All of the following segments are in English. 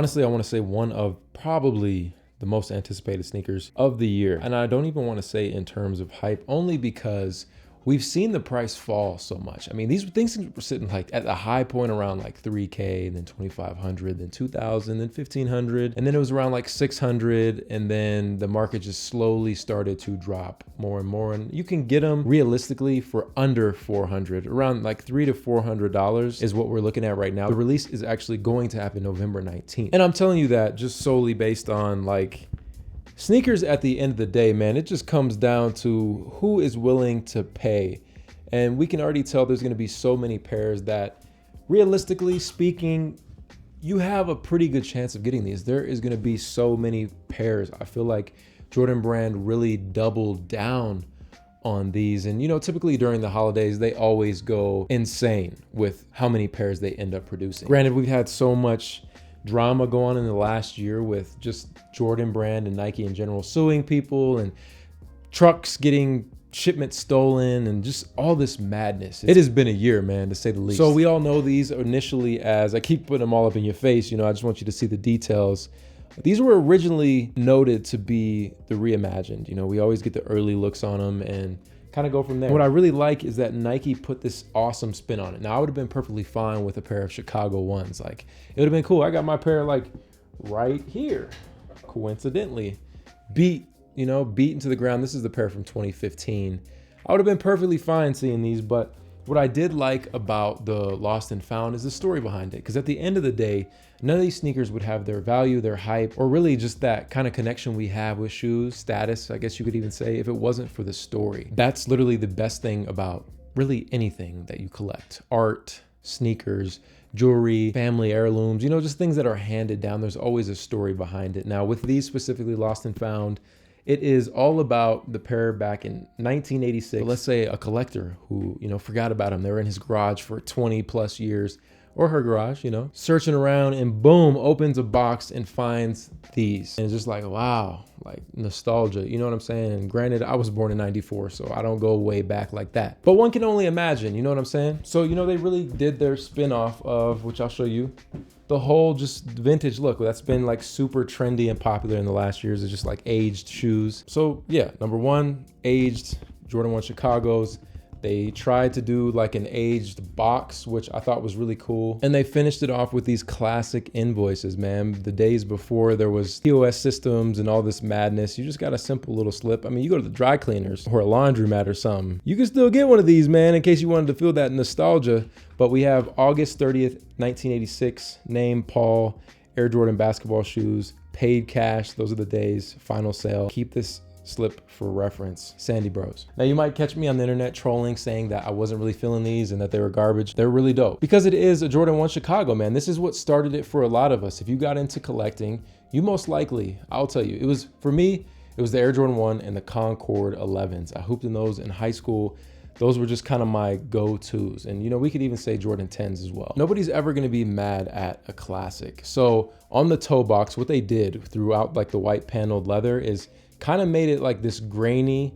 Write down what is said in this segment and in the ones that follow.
honestly, I want to say one of probably the most anticipated sneakers of the year. And I don't even want to say in terms of hype, only because we've seen the price fall so much. I mean, these things were sitting like at the high point around like 3K, then 2,500, then 2,000, then 1,500, and then it was around like 600, and then the market just slowly started to drop more and more. And you can get them realistically for under 400, around like $300 to $400 is what we're looking at right now. The release is actually going to happen November 19th, and I'm telling you that just solely based on like sneakers. At the end of the day, man, it just comes down to who is willing to pay. And we can already tell there's going to be so many pairs that, realistically speaking, you have a pretty good chance of getting these. There is going to be so many pairs. I feel like Jordan Brand really doubled down on these. And, you know, typically during the holidays, they always go insane with how many pairs they end up producing. Granted, we've had so much drama go on in the last year with just Jordan Brand and Nike in general suing people, and trucks getting shipments stolen, and just all this madness. It has been a year, man, to say the least. So we all know these initially as, I keep putting them all up in your face, you know, I just want you to see the details. These were originally noted to be the reimagined. You know, we always get the early looks on them and kind of go from there. And what I really like is that Nike put this awesome spin on it. Now, I would have been perfectly fine with a pair of Chicago ones. Like, it would have been cool. I got my pair like right here, coincidentally, beat into the ground. This is the pair from 2015. I would have been perfectly fine seeing these, but what I did like about the Lost and Found is the story behind it. Because at the end of the day, none of these sneakers would have their value, their hype, or really just that kind of connection we have with shoes, status, I guess you could even say, if it wasn't for the story. That's literally the best thing about really anything that you collect. Art, sneakers, jewelry, family heirlooms, you know, just things that are handed down. There's always a story behind it. Now, with these specifically, Lost and Found, it is all about the pair back in 1986. So let's say a collector who, you know, forgot about him. They were in his garage for 20 plus years, or her garage, you know, searching around, and boom, opens a box and finds these. And it's just like, wow, like nostalgia, you know what I'm saying? And granted, I was born in 94, so I don't go way back like that. But one can only imagine, you know what I'm saying? So, you know, they really did their spin-off of, which I'll show you, the whole just vintage look that's been like super trendy and popular in the last years, is just like aged shoes. So yeah, number one, aged Jordan 1 Chicagos. They tried to do like an aged box, which I thought was really cool. And they finished it off with these classic invoices, man. The days before there was POS systems and all this madness, you just got a simple little slip. I mean, you go to the dry cleaners or a laundromat or something, you can still get one of these, man, in case you wanted to feel that nostalgia. But we have August 30th, 1986, name Paul, Air Jordan basketball shoes, paid cash. Those are the days, final sale. Keep this slip for reference, Sandy Bros. Now, you might catch me on the internet trolling, saying that I wasn't really feeling these and that they were garbage. They're really dope because it is a Jordan 1 Chicago, man. This is what started it for a lot of us. If you got into collecting, you most likely, I'll tell you, it was, for me, it was the Air Jordan 1 and the Concord 11s. I hooped in those in high school. Those were just kind of my go-tos. And, you know, we could even say Jordan 10s as well. Nobody's ever going to be mad at a classic. So on the toe box, what they did throughout like the white paneled leather is kind of made it like this grainy,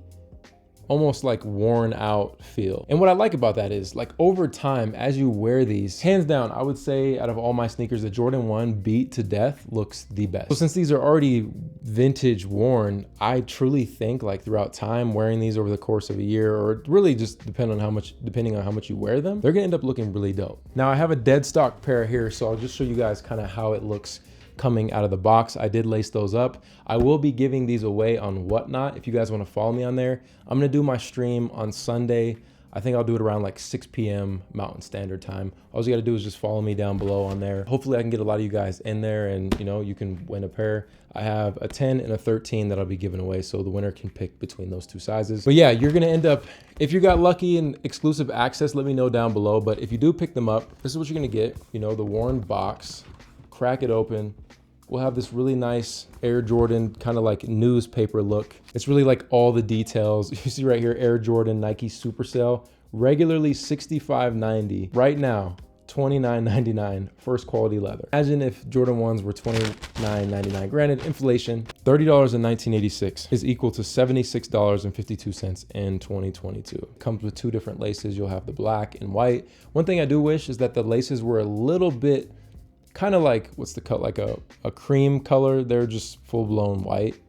almost like worn out feel. And what I like about that is, like, over time, as you wear these, hands down, I would say out of all my sneakers, the Jordan 1 beat to death looks the best. So since these are already vintage worn, I truly think like throughout time, wearing these over the course of a year, or really just depending on how much you wear them, they're gonna end up looking really dope. Now, I have a dead stock pair here, so I'll just show you guys kind of how it looks coming out of the box. I did lace those up. I will be giving these away on Whatnot. If you guys want to follow me on there, I'm going to do my stream on Sunday. I think I'll do it around like 6 p.m. Mountain Standard Time. All you got to do is just follow me down below on there. Hopefully I can get a lot of you guys in there, and you know, you can win a pair. I have a 10 and a 13 that I'll be giving away, so the winner can pick between those two sizes. But yeah, you're going to end up, if you got lucky and exclusive access, let me know down below. But if you do pick them up, this is what you're going to get. You know, the worn box, crack it open. We'll have this really nice Air Jordan kind of like newspaper look. It's really like all the details. You see right here, Air Jordan Nike Super Sale, regularly $65.90. Right now, $29.99, first quality leather. Imagine if Jordan 1s were $29.99. Granted, inflation, $30 in 1986 is equal to $76.52 in 2022. Comes with two different laces. You'll have the black and white. One thing I do wish is that the laces were a little bit kind of like, what's the cut, like a cream color. They're just full blown white,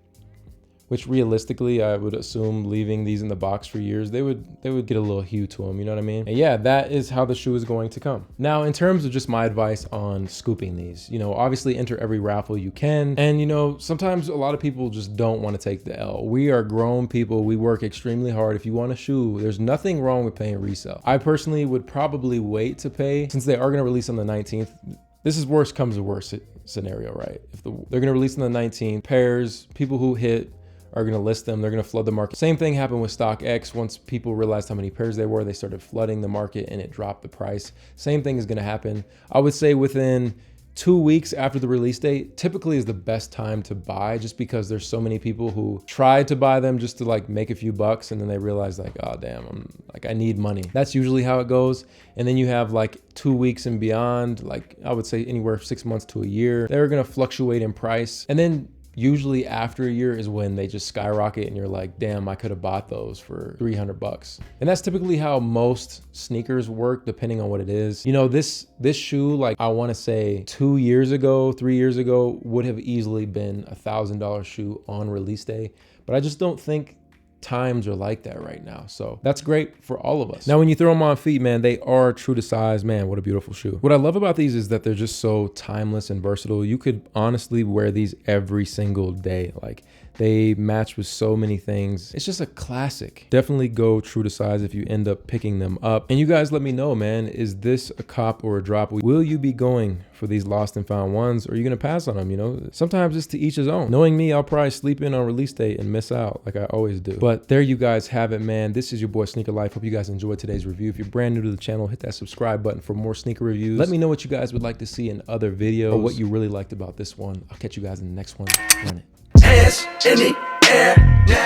which realistically, I would assume leaving these in the box for years, they would get a little hue to them, you know what I mean? And yeah, that is how the shoe is going to come. Now, in terms of just my advice on scooping these, you know, obviously enter every raffle you can. And you know, sometimes a lot of people just don't want to take the L. We are grown people. We work extremely hard. If you want a shoe, there's nothing wrong with paying resale. I personally would probably wait to pay, since they are going to release on the 19th. This is worst comes to worst scenario, right? If they're going to release on the 19th, pairs, people who hit are going to list them. They're going to flood the market. Same thing happened with StockX. Once people realized how many pairs they were, they started flooding the market and it dropped the price. Same thing is going to happen. I would say within 2 weeks after the release date typically is the best time to buy, just because there's so many people who tried to buy them just to like make a few bucks, and then they realize like, oh damn, I need money. That's usually how it goes. And then you have like 2 weeks and beyond, like I would say anywhere 6 months to a year, they're going to fluctuate in price. And then usually after a year is when they just skyrocket and you're like, damn, I could have bought those for 300 bucks. And that's typically how most sneakers work, depending on what it is. You know, this shoe, like I want to say 2 years ago, 3 years ago, would have easily been $1,000 shoe on release day. But I just don't think times are like that right now. So that's great for all of us. Now, when you throw them on feet, man, they are true to size. Man, what a beautiful shoe. What I love about these is that they're just so timeless and versatile. You could honestly wear these every single day. Like, they match with so many things. It's just a classic. Definitely go true to size if you end up picking them up. And you guys let me know, man, is this a cop or a drop? Will you be going for these lost and found ones, or are you gonna pass on them? You know, sometimes it's to each his own. Knowing me, I'll probably sleep in on release day and miss out like I always do. But there you guys have it, man. This is your boy Sneaker Life. Hope you guys enjoyed today's review. If you're brand new to the channel, hit that subscribe button for more sneaker reviews. Let me know what you guys would like to see in other videos, or what you really liked about this one. I'll catch you guys in the next one. Run it. Hands in the air now.